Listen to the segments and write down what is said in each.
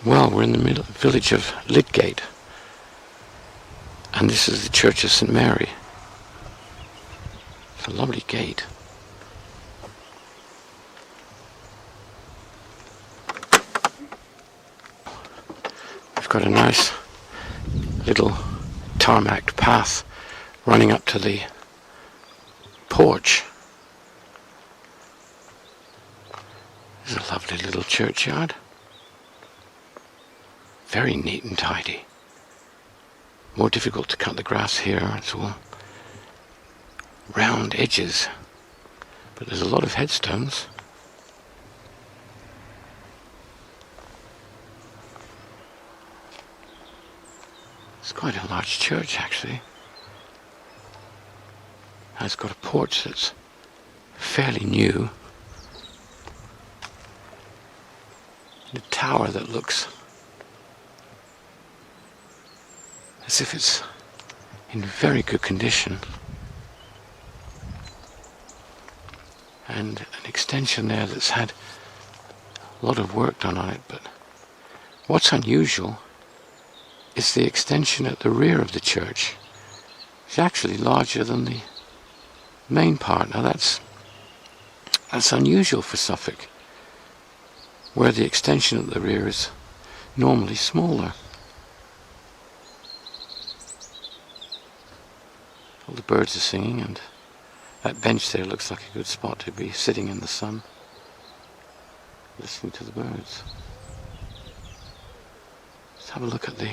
Well, we're in the middle village of Lidgate, and this is the Church of St Mary. It's a lovely gate. We've got a nice little tarmac path running up to the porch. This is a lovely little churchyard. Very neat and tidy. More difficult to cut the grass here. It's all round edges. But there's a lot of headstones. It's quite a large church, actually. And it's got a porch that's fairly new. And a tower that looks as if it's in very good condition. And an extension there that's had a lot of work done on it. But what's unusual is the extension at the rear of the church. It's actually larger than the main part. Now that's unusual for Suffolk, where the extension at the rear is normally smaller. All the birds are singing, and that bench there looks like a good spot to be sitting in the sun, listening to the birds. Let's have a look at the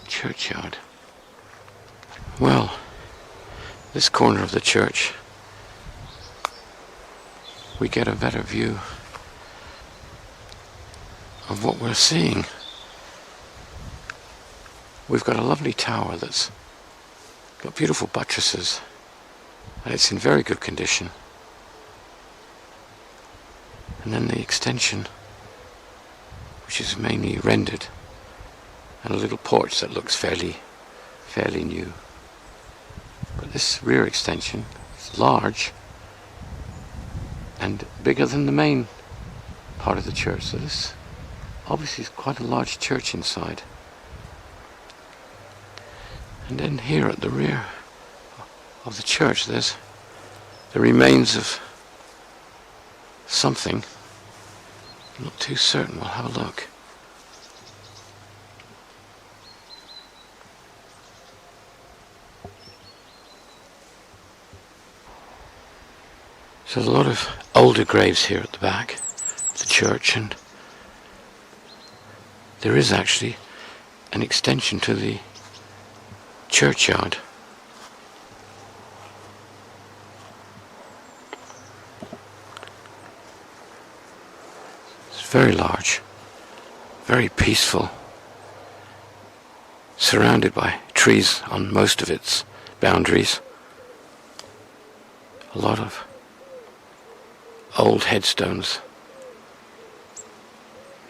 churchyard. Well, this corner of the church, we get a better view of what we're seeing. We've got a lovely tower that's got beautiful buttresses, and it's in very good condition. And then the extension, which is mainly rendered, and a little porch that looks fairly new. But this rear extension is large and bigger than the main part of the church. So this obviously is quite a large church inside. And then here at the rear of the church there's the remains of something. I'm not too certain. We'll have a look. So there's a lot of older graves here at the back of the church, and there is actually an extension to the churchyard. It's very large, very peaceful, surrounded by trees on most of its boundaries. A lot of old headstones.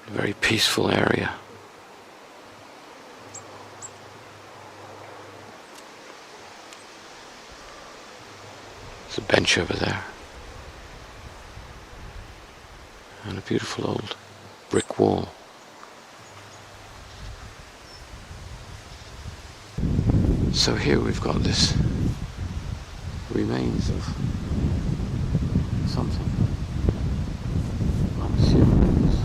A very peaceful area. There's a bench over there. And a beautiful old brick wall. So here we've got this remains of something. I'm assuming it's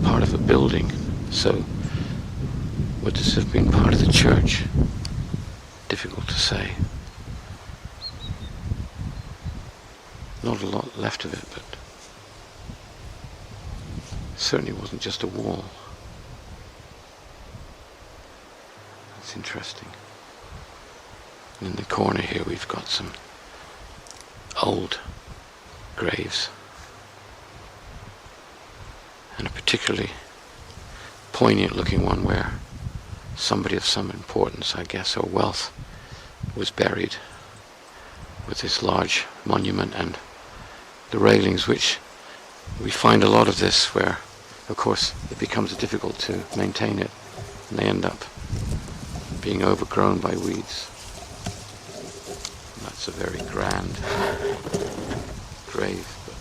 part of a building. So would this have been part of the church? Difficult to say. Not a lot left of it, but certainly wasn't just a wall. That's interesting. And in the corner here we've got some old graves, and a particularly poignant looking one where somebody of some importance, I guess, or wealth was buried, with this large monument and the railings, which we find a lot of this where, of course, it becomes difficult to maintain it, and they end up being overgrown by weeds. And that's a very grand grave, but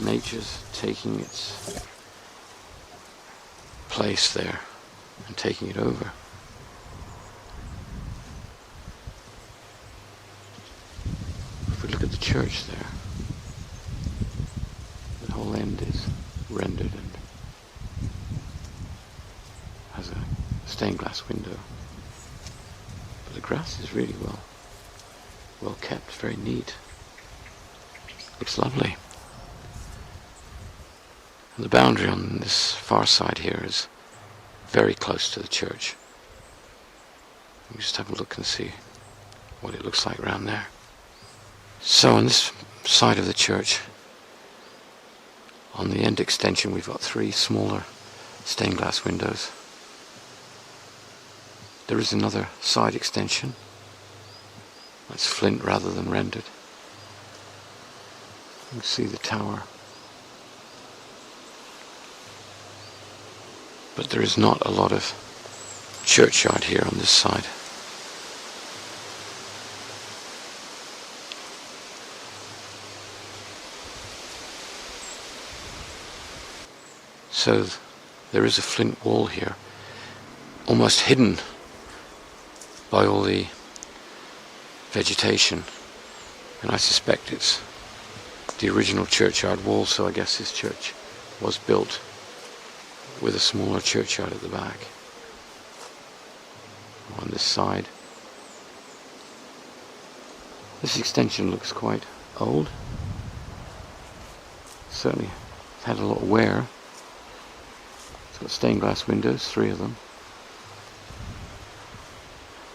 Nature's taking its place there and taking it over. If we look at the church there, the whole end is rendered and has a stained glass window. But the grass is really well kept, very neat. Looks lovely. And the boundary on this far side here is very close to the church. We just have a look and see what it looks like around there. So on this side of the church, on the end extension, we've got 3 smaller stained glass windows. There is another side extension. That's flint rather than rendered. You can see the tower. But there is not a lot of churchyard here on this side. So there is a flint wall here, almost hidden by all the vegetation, and I suspect it's the original churchyard wall, so I guess this church was built with a smaller churchyard at the back. On this side, this extension looks quite old. Certainly had a lot of wear. It's got stained glass windows, 3 of them,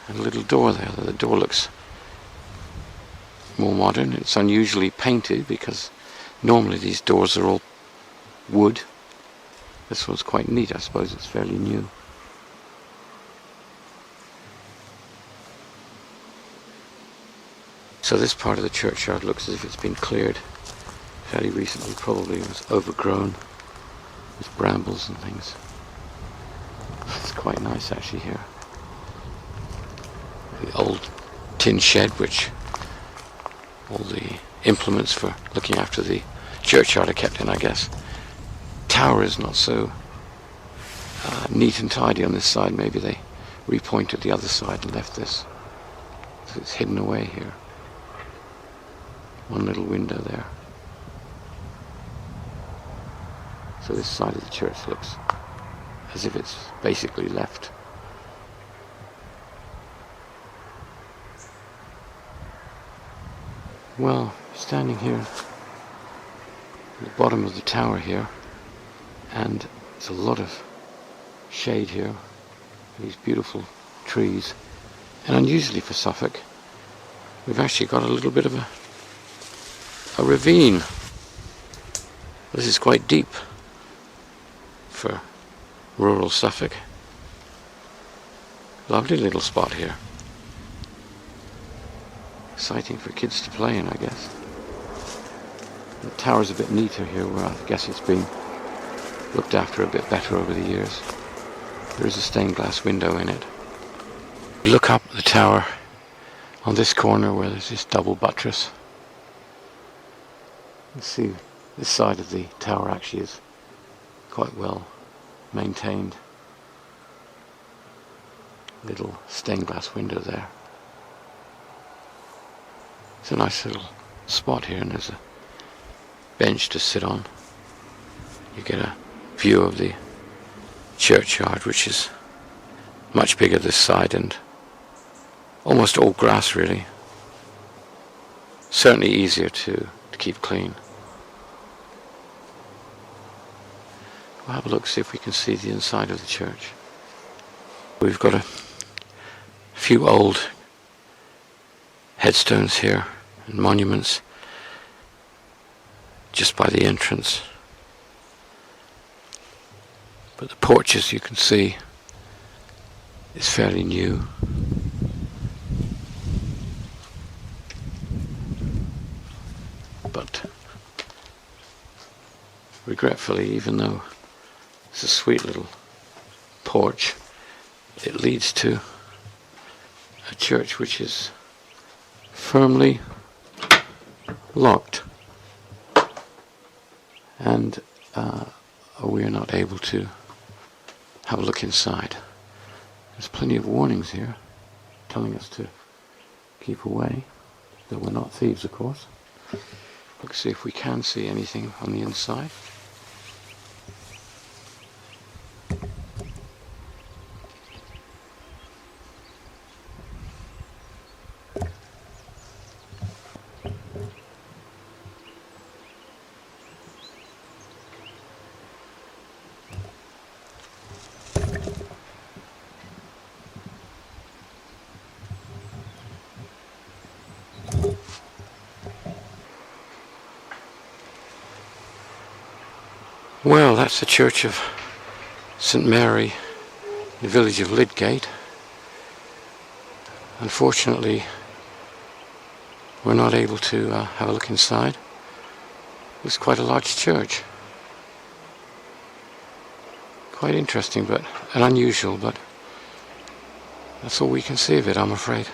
and a little door there. The door looks more modern. It's unusually painted because normally these doors are all wood. This one's quite neat. I suppose it's fairly new. So this part of the churchyard looks as if it's been cleared fairly recently. Probably it was overgrown with brambles and things. It's quite nice actually here. The old tin shed, which all the implements for looking after the churchyard are kept in, I guess. Tower is not so neat and tidy on this side. Maybe they repointed the other side and left this, so it's hidden away here. One little window there. So this side of the church looks as if it's basically left. Well, standing here at the bottom of the tower here, and there's a lot of shade here, these beautiful trees, and unusually for Suffolk, we've actually got a little bit of a ravine. This is quite deep for rural Suffolk. Lovely little spot here. Exciting for kids to play in, I guess. The tower's a bit neater here, where I guess it's been looked after a bit better over the years. There is a stained glass window in it. You look up at the tower on this corner where there's this double buttress. You see this side of the tower actually is quite well maintained. Little stained glass window there. It's a nice little spot here, and there's a bench to sit on. You get a view of the churchyard, which is much bigger this side and almost all grass really. Certainly easier to keep clean. We'll have a look, see if we can see the inside of the church. We've got a few old headstones here and monuments just by the entrance. But the porch, as you can see, is fairly new. But regretfully, even though it's a sweet little porch, it leads to a church which is firmly locked. and we are not able to have a look inside. There's plenty of warnings here telling us to keep away, that we're not thieves, of course. Let's see if we can see anything on the inside. Well, that's the church of St. Mary, the village of Lidgate. Unfortunately, we're not able to have a look inside. It's quite a large church. Quite interesting, and unusual, but that's all we can see of it, I'm afraid.